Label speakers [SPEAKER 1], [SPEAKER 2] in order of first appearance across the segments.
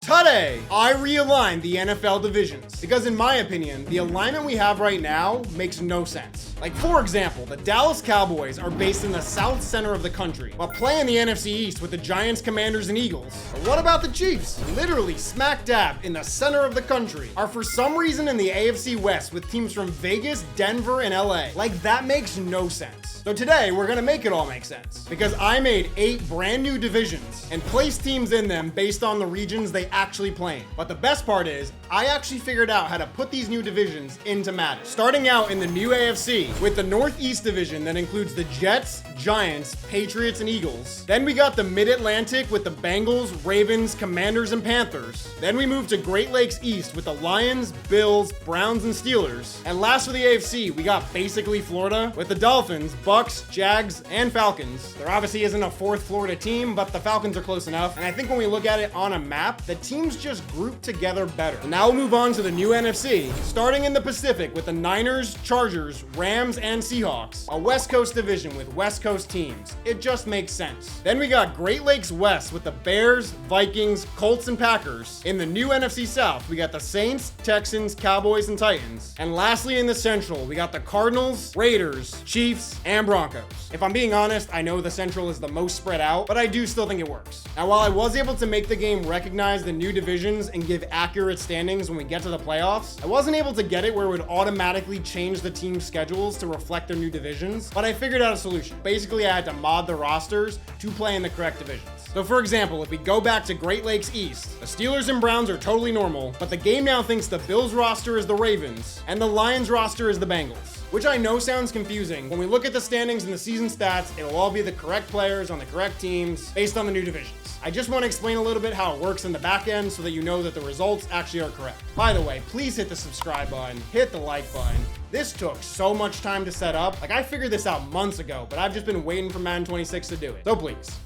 [SPEAKER 1] Today, I realigned the NFL divisions because in my opinion, the alignment we have right now makes no sense. Like for example, the Dallas Cowboys are based in the south center of the country, while playing the NFC East with the Giants, Commanders, and Eagles. But what about the Chiefs? Literally smack dab in the center of the country, are for some reason in the AFC West with teams from Vegas, Denver, and LA. Like that makes no sense. So today, we're gonna make it all make sense because I made 8 brand new divisions and placed teams in them based on the regions they actually play in. But the best part is, I actually figured out how to put these new divisions into Madden. Starting out in the new AFC with the Northeast division that includes the Jets, Giants, Patriots, and Eagles. Then we got the Mid-Atlantic with the Bengals, Ravens, Commanders, and Panthers. Then we moved to Great Lakes East with the Lions, Bills, Browns, and Steelers. And last for the AFC, we got basically Florida with the Dolphins, Bucks, Jags, and Falcons. There obviously isn't a fourth Florida team, but the Falcons are close enough. And I think when we look at it on a map, the teams just group together better. And now we'll move on to the new NFC, starting in the Pacific with the Niners, Chargers, Rams, and Seahawks. A West Coast division with West Coast teams. It just makes sense. Then we got Great Lakes West with the Bears, Vikings, Colts, and Packers. In the new NFC South, we got the Saints, Texans, Cowboys, and Titans. And lastly in the Central, we got the Cardinals, Raiders, Chiefs, and Broncos. If I'm being honest, I know the Central is the most spread out, but I do still think it works. Now, while I was able to make the game recognize the new divisions and give accurate standings when we get to the playoffs, I wasn't able to get it where it would automatically change the team's schedules to reflect their new divisions, but I figured out a solution. Basically, I had to mod the rosters to play in the correct divisions. So for example, if we go back to Great Lakes East, the Steelers and Browns are totally normal, but the game now thinks the Bills roster is the Ravens, and the Lions roster is the Bengals. Which I know sounds confusing. When we look at the standings and the season stats, it'll all be the correct players on the correct teams based on the new divisions. I just want to explain a little bit how it works in the back end so that you know that the results actually are correct. By the way, please hit the subscribe button, hit the like button. This took so much time to set up. Like I figured this out months ago, but I've just been waiting for Madden 26 to do it. So please,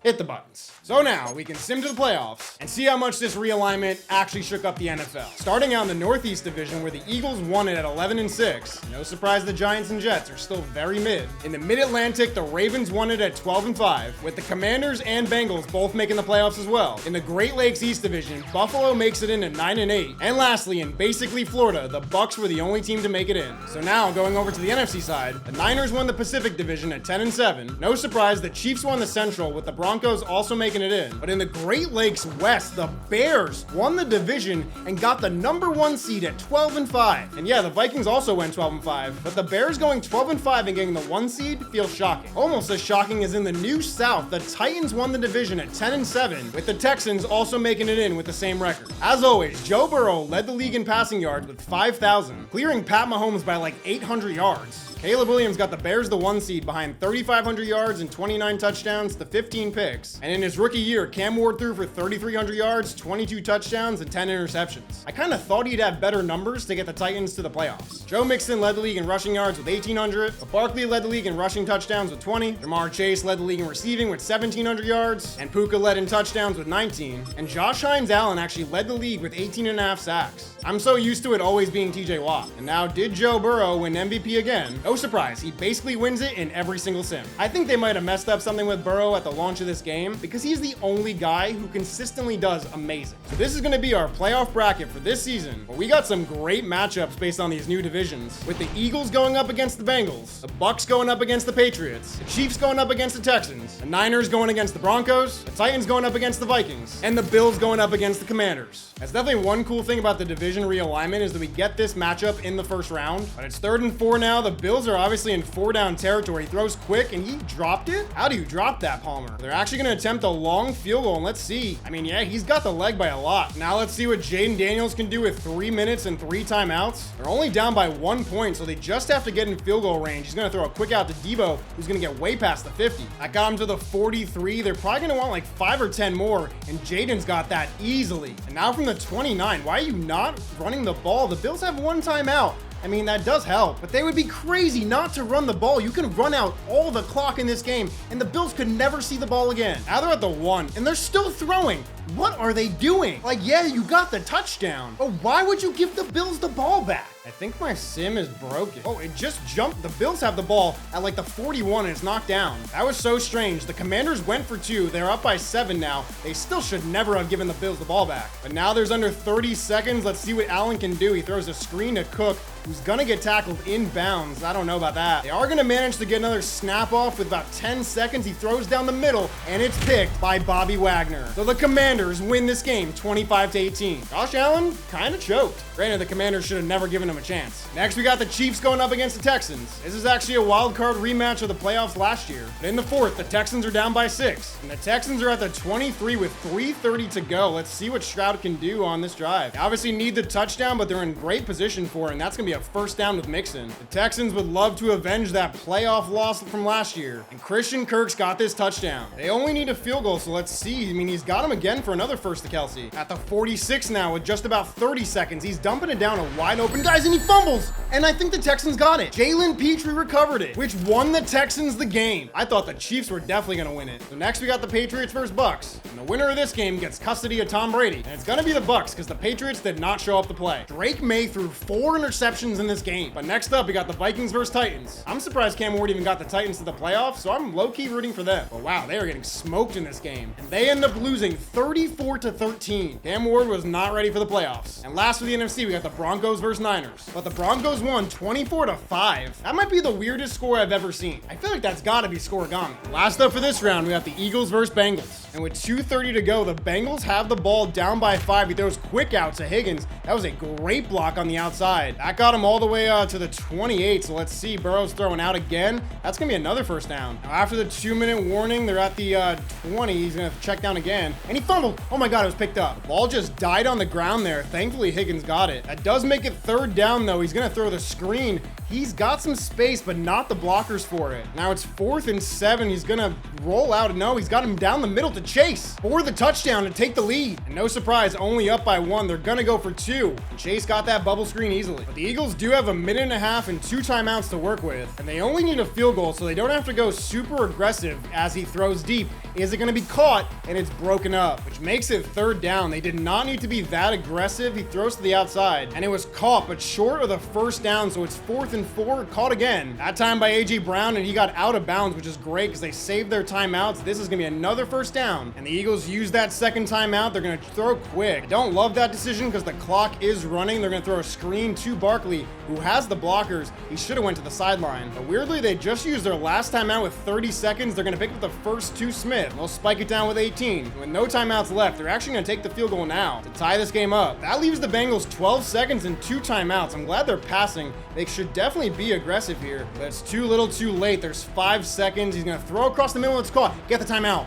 [SPEAKER 1] hit the buttons. So now we can sim to the playoffs and see how much this realignment actually shook up the NFL. Starting out in the Northeast division where the Eagles won it at 11-6. No surprise the Giants and Jets are still very mid. In the Mid-Atlantic, the Ravens won it at 12-5, with the Commanders and Bengals both making the playoffs as well. In the Great Lakes East division, Buffalo makes it in at 9-8. And lastly, in basically Florida, the Bucks were the only team to make it in. So now going over to the NFC side, the Niners won the Pacific division at 10-7. No surprise, the Chiefs won the Central, with the Broncos also making it in. But in the Great Lakes West, the Bears won the division and got the number 1 seed at 12-5. And yeah, the Vikings also went 12-5, but the Bears going 12-5 and getting the 1 seed feels shocking. Almost as shocking as in the new South, the Titans won the division at 10-7, with the Texans also making it in with the same record. As always, Joe Burrow led the league in passing yards with 5,000, clearing Pat Mahomes by like 800 yards. Caleb Williams got the Bears the 1 seed behind 3,500 yards and 29 touchdowns to 15 picks. And in his rookie year, Cam Ward threw for 3,300 yards, 22 touchdowns, and 10 interceptions. I kind of thought he'd have better numbers to get the Titans to the playoffs. Joe Mixon led the league in rushing yards with 1,800, but Barkley led the league in rushing touchdowns with 20, Jamar Chase led the league in receiving with 1,700 yards, and Puka led in touchdowns with 19, and Josh Hines-Allen actually led the league with 18.5 sacks. I'm so used to it always being TJ Watt. And now did Joe Burrow win MVP again? No surprise, he basically wins it in every single sim. I think they might have messed up something with Burrow at the launch of this game because he's the only guy who consistently does amazing. So this is going to be our playoff bracket for this season, where we got some great matchups based on these new divisions, with the Eagles going up against the Bengals, the Bucks going up against the Patriots, the Chiefs going up against the Texans, the Niners going against the Broncos, the Titans going up against the Vikings, and the Bills going up against the Commanders. That's definitely one cool thing about the division realignment is that we get this matchup in the first round, but it's 3rd and 4 now. The Bills are obviously in 4-down territory. He throws quick and he dropped it? How do you drop that, Palmer? They're actually going to attempt a long field goal, and let's see. I mean, yeah, he's got the leg by a lot. Now let's see what Jaden Daniels can do with 3 minutes and 3 timeouts. They're only down by 1 point, so they just have to get in field goal range. He's going to throw a quick out to Debo, who's going to get way past the 50. That got him to the 43. They're probably going to want like 5 or 10 more, and Jaden's got that easily. And now from the 29, why are you not running the ball? The Bills have 1 timeout. I mean, that does help, but they would be crazy not to run the ball. You can run out all the clock in this game, and the Bills could never see the ball again. Now they're at the 1, and they're still throwing. What are they doing? Like, yeah, you got the touchdown, but why would you give the Bills the ball back? I think my sim is broken. Oh, it just jumped. The Bills have the ball at like the 41 and it's knocked down. That was so strange. The Commanders went for 2. They're up by 7 now. They still should never have given the Bills the ball back. But now there's under 30 seconds. Let's see what Allen can do. He throws a screen to Cook, who's gonna get tackled inbounds. I don't know about that. They are gonna manage to get another snap off with about 10 seconds. He throws down the middle and it's picked by Bobby Wagner. So the Commanders win this game 25-18. Josh Allen kind of choked. Granted, the Commanders should have never given him a chance. Next, we got the Chiefs going up against the Texans. This is actually a wild card rematch of the playoffs last year. But in the fourth, the Texans are down by 6. And the Texans are at the 23 with 3:30 to go. Let's see what Stroud can do on this drive. They obviously need the touchdown, but they're in great position for it, and that's gonna be a first down with Mixon. The Texans would love to avenge that playoff loss from last year. And Christian Kirk's got this touchdown. They only need a field goal, so let's see. I mean, he's got him again for another first to Kelsey. At the 46 now with just about 30 seconds, he's dumping it down a wide open guys, and he fumbles. And I think the Texans got it. Jalen Petrie recovered it, which won the Texans the game. I thought the Chiefs were definitely gonna win it. So next we got the Patriots versus Bucks. And the winner of this game gets custody of Tom Brady. And it's gonna be the Bucks because the Patriots did not show up to play. Drake May threw 4 interceptions in this game. But next up, we got the Vikings versus Titans. I'm surprised Cam Ward even got the Titans to the playoffs, so I'm low-key rooting for them. But wow, they are getting smoked in this game. And they end up losing 34-13. Cam Ward was not ready for the playoffs. And last for the NFC, we got the Broncos versus Niners. But the Broncos won 24-5. That might be the weirdest score I've ever seen. I feel like that's gotta be scoregami. Last up for this round, we got the Eagles versus Bengals. And with 2:30 to go, the Bengals have the ball down by 5. He throws quick out to Higgins. That was a great block on the outside. That got him all the way to the 28. So let's see, Burrow's throwing out again. That's gonna be another first down. Now after the 2-minute warning, they're at the 20. He's gonna check down again. And he fumbled. Oh my God, it was picked up. The ball just died on the ground there. Thankfully, Higgins got it. That does make it third down though. He's gonna throw the screen. He's got some space, but not the blockers for it. Now it's 4th and 7. He's gonna roll out. No, he's got him down the middle to Chase for the touchdown to take the lead. And no surprise, only up by 1. They're gonna go for 2. And Chase got that bubble screen easily. But the Eagles do have a minute and a half and 2 timeouts to work with. And they only need a field goal, so they don't have to go super aggressive as he throws deep. Is it gonna be caught? And it's broken up, which makes it third down. They did not need to be that aggressive. He throws to the outside, and it was caught, but short of the first down, so it's 4th and 4, caught again. That time by A.J. Brown, and he got out of bounds, which is great because they saved their timeouts. This is gonna be another first down, and the Eagles use that second timeout. They're gonna throw quick. I don't love that decision because the clock is running. They're gonna throw a screen to Barkley, who has the blockers. He should have went to the sideline, but weirdly, they just used their last timeout with 30 seconds. They're gonna pick up the first to Smith. They'll spike it down with 18. With no timeouts left, they're actually gonna take the field goal now to tie this game up. That leaves the Bengals 12 seconds and 2 timeouts. I'm glad they're passing. They should definitely be aggressive here, but it's too little too late. There's 5 seconds. He's gonna throw across the middle. It's caught. Get the timeout.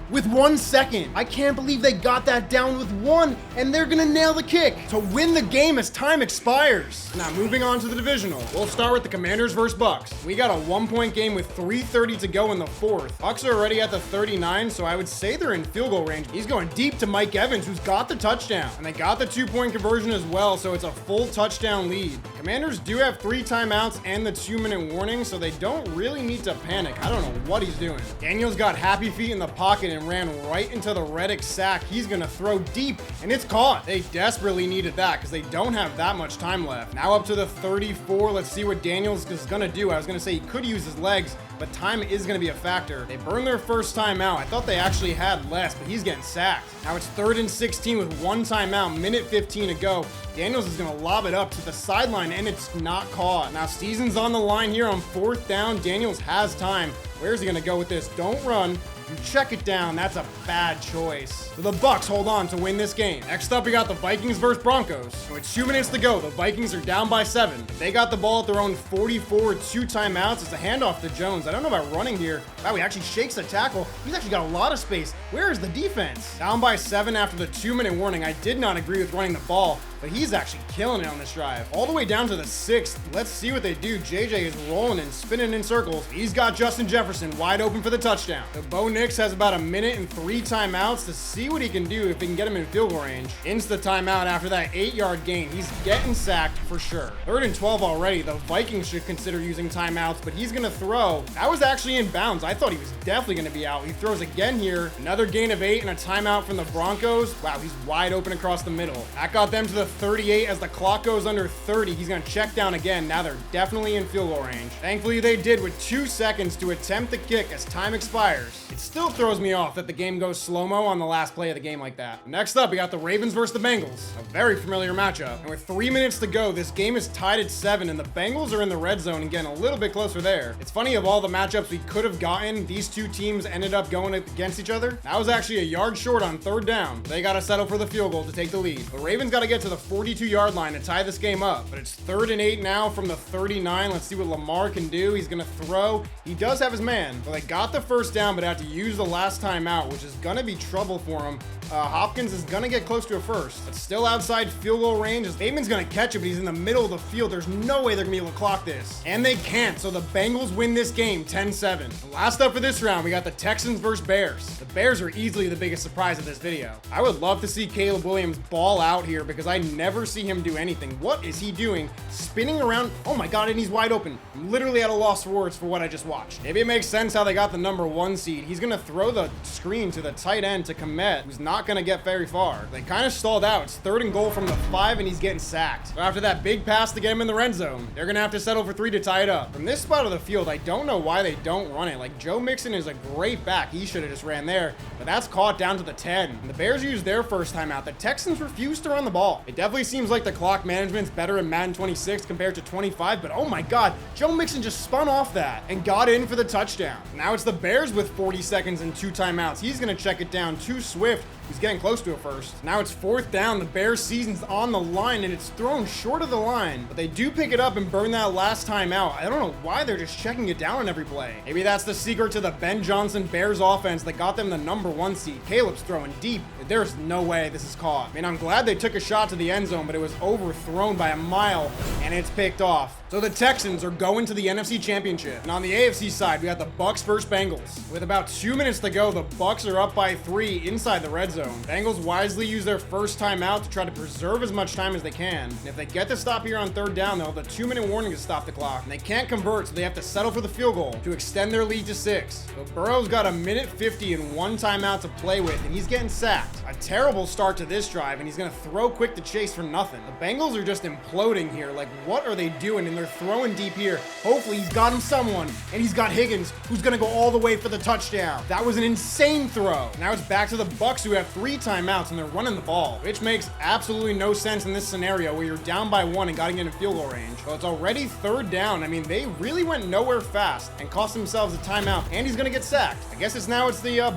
[SPEAKER 1] With 1 second. I can't believe they got that down with 1, and they're gonna nail the kick to win the game as time expires. Now moving on to the divisional. We'll start with the Commanders versus Bucks. We got a 1-point game with 3:30 to go in the 4th. Bucks are already at the 39, so I would say they're in field goal range. He's going deep to Mike Evans, who's got the touchdown, and they got the 2-point conversion as well, so it's a full touchdown lead. Commanders do have 3 timeouts and the 2-minute warning, so they don't really need to panic. I don't know what he's doing. Daniels got happy feet in the pocket and ran right into the Reddick sack. He's gonna throw deep, and it's caught. They desperately needed that because they don't have that much time left. Now up to the 34. Let's see what Daniels is gonna do. I was gonna say he could use his legs, but time is gonna be a factor. They burned their first timeout. I thought they actually had less, but he's getting sacked. Now it's 3rd and 16 with 1 timeout, minute 15 to go. Daniels is gonna lob it up to the sideline, and it's not caught. Now season's on the line here on 4th down. Daniels has time. Where's he gonna go with this? Don't run. You check it down. That's a bad choice. So the Bucks hold on to win this game. Next up, we got the Vikings versus Broncos. And with 2 minutes to go, the Vikings are down by 7. They got the ball at their own 44, 2 timeouts. It's a handoff to Jones. I don't know about running here. Wow, he actually shakes the tackle. He's actually got a lot of space. Where is the defense? Down by 7 after the 2-minute warning. I did not agree with running the ball. but he's actually killing it on this drive. All the way down to the 6th. Let's see what they do. JJ is rolling and spinning in circles. He's got Justin Jefferson wide open for the touchdown. The Bo Nix has about a minute and 3 timeouts to see what he can do if he can get him in field goal range. Insta timeout after that 8-yard gain. He's getting sacked for sure. 3rd and 12 already. The Vikings should consider using timeouts, but he's gonna throw. That was actually in bounds. I thought he was definitely gonna be out. He throws again here. Another gain of 8 and a timeout from the Broncos. Wow, he's wide open across the middle. That got them to the 38 as the clock goes under 30. He's gonna check down again. Now they're definitely in field goal range. Thankfully they did with 2 seconds to attempt the kick as time expires. It still throws me off that the game goes slow-mo on the last play of the game like that. Next up, we got the Ravens versus the Bengals. A very familiar matchup. And with 3 minutes to go, this game is tied at 7 and the Bengals are in the red zone and getting a little bit closer there. It's funny, of all the matchups we could have gotten, these two teams ended up going against each other. That was actually a yard short on 3rd down. They got to settle for the field goal to take the lead. The Ravens got to get to the 42-yard line to tie this game up, but it's 3rd and 8 now from the 39. Let's see what Lamar can do. He's going to throw. He does have his man. Well, they got the 1st down, but had to use the last time out, which is going to be trouble for him. Hopkins is going to get close to a 1st. It's still outside field goal range. Bateman's going to catch it, but he's in the middle of the field. There's no way they're going to be able to clock this. And they can't, so the Bengals win this game 10-7. And last up for this round, we got the Texans versus Bears. The Bears are easily the biggest surprise of this video. I would love to see Caleb Williams ball out here because I never see him do anything. What is he doing? Spinning around. Oh my God, and he's wide open. I'm literally at a loss for words for what I just watched. Maybe it makes sense how they got the number 1 seed. He's going to throw the screen to the tight end to Komet, who's not going to get very far. They kind of stalled out. It's 3rd and goal from the 5 and he's getting sacked. So after that big pass to get him in the red zone, they're going to have to settle for 3 to tie it up. From this spot of the field, I don't know why they don't run it. Like, Joe Mixon is a great back. He should have just ran there, but that's caught down to the 10. And the Bears used their 1st timeout. The Texans refused to run the ball. It definitely seems like the clock management's better in Madden 26 compared to 25, but oh my God, Joe Mixon just spun off that and got in for the touchdown. Now it's the Bears with 40 seconds and 2 timeouts. He's going to check it down to Swift. He's getting close to a 1st. Now it's 4th down. The Bears' season's on the line, and it's thrown short of the line. But they do pick it up and burn that last time out. I don't know why they're just checking it down on every play. Maybe that's the secret to the Ben Johnson Bears offense that got them the number 1 seed. Caleb's throwing deep. There's no way this is caught. I mean, I'm glad they took a shot to the end zone, but it was overthrown by a mile, and it's picked off. So the Texans are going to the NFC Championship. And on the AFC side, we got the Bucs versus Bengals. With about 2 minutes to go, the Bucs are up by 3 inside the red zone. Bengals wisely use their 1st timeout to try to preserve as much time as they can. And if they get the stop here on 3rd down, they'll have a 2-minute warning to stop the clock. And they can't convert, so they have to settle for the field goal to extend their lead to 6. So Burrow's got a minute 50 and 1 timeout to play with, and he's getting sacked. A terrible start to this drive, and he's going to throw quick to chase for nothing. The Bengals are just imploding here. Like, what are they doing? And they're throwing deep here. Hopefully he's got him someone, and he's got Higgins, who's going to go all the way for the touchdown. That was an insane throw. Now it's back to the Bucs, who have 3 timeouts, and they're running the ball, which makes absolutely no sense in this scenario where you're down by 1 and got to get in field goal range. Well, it's already 3rd down. I mean, they really went nowhere fast and cost themselves a timeout, and he's going to get sacked. I guess it's the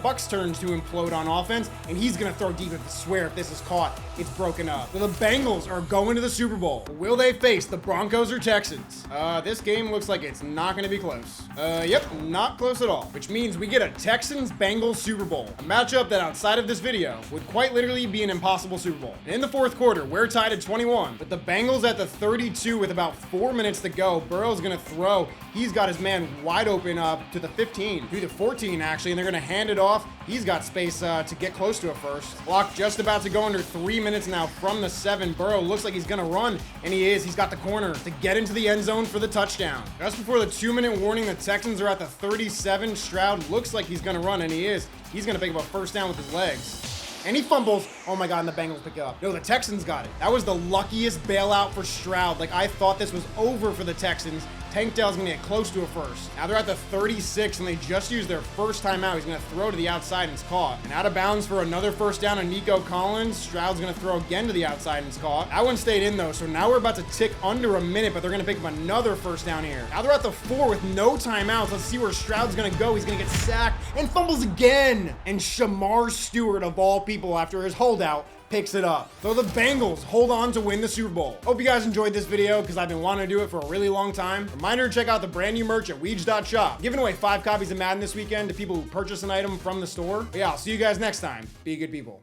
[SPEAKER 1] Bucs' turns to implode on offense, and he's going to throw deep. I swear if this is caught, it's broken up. So the Bengals are going to the Super Bowl. Will they face the Broncos or Texans? This game looks like it's not going to be close. Yep, not close at all, which means we get a Texans-Bengals Super Bowl, a matchup that outside of this video would quite literally be an impossible Super Bowl. And in the 4th quarter, we're tied at 21, with the Bengals at the 32 with about 4 minutes to go. Burrow's going to throw. He's got his man wide open up to the 15, to the 14 actually, and they're going to hand it off. He's got space to get close to a 1st. Clock just about to go under 3 minutes now from the 7. Burrow looks like he's going to run, and he is. He's got the corner to get into the end zone for the touchdown. Just before the 2-minute warning, the Texans are at the 37. Stroud looks like he's going to run, and he is. He's going to pick up a 1st down with his legs. And he fumbles. Oh my God, and the Bengals pick it up. No, the Texans got it. That was the luckiest bailout for Stroud. Like, I thought this was over for the Texans. Tank Dell's going to get close to a 1st. Now they're at the 36, and they just used their 1st timeout. He's going to throw to the outside, and it's caught. And out of bounds for another 1st down on Nico Collins. Stroud's going to throw again to the outside, and it's caught. That one stayed in, though, so now we're about to tick under a minute, but they're going to pick up another 1st down here. Now they're at the 4 with no timeouts. Let's see where Stroud's going to go. He's going to get sacked and fumbles again. And Shamar Stewart, of all people, after his holdout, picks it up. So the Bengals hold on to win the Super Bowl. Hope you guys enjoyed this video because I've been wanting to do it for a really long time. Reminder to check out the brand new merch at Weej.shop. Giving away 5 copies of Madden this weekend to people who purchase an item from the store. But yeah, I'll see you guys next time. Be good people.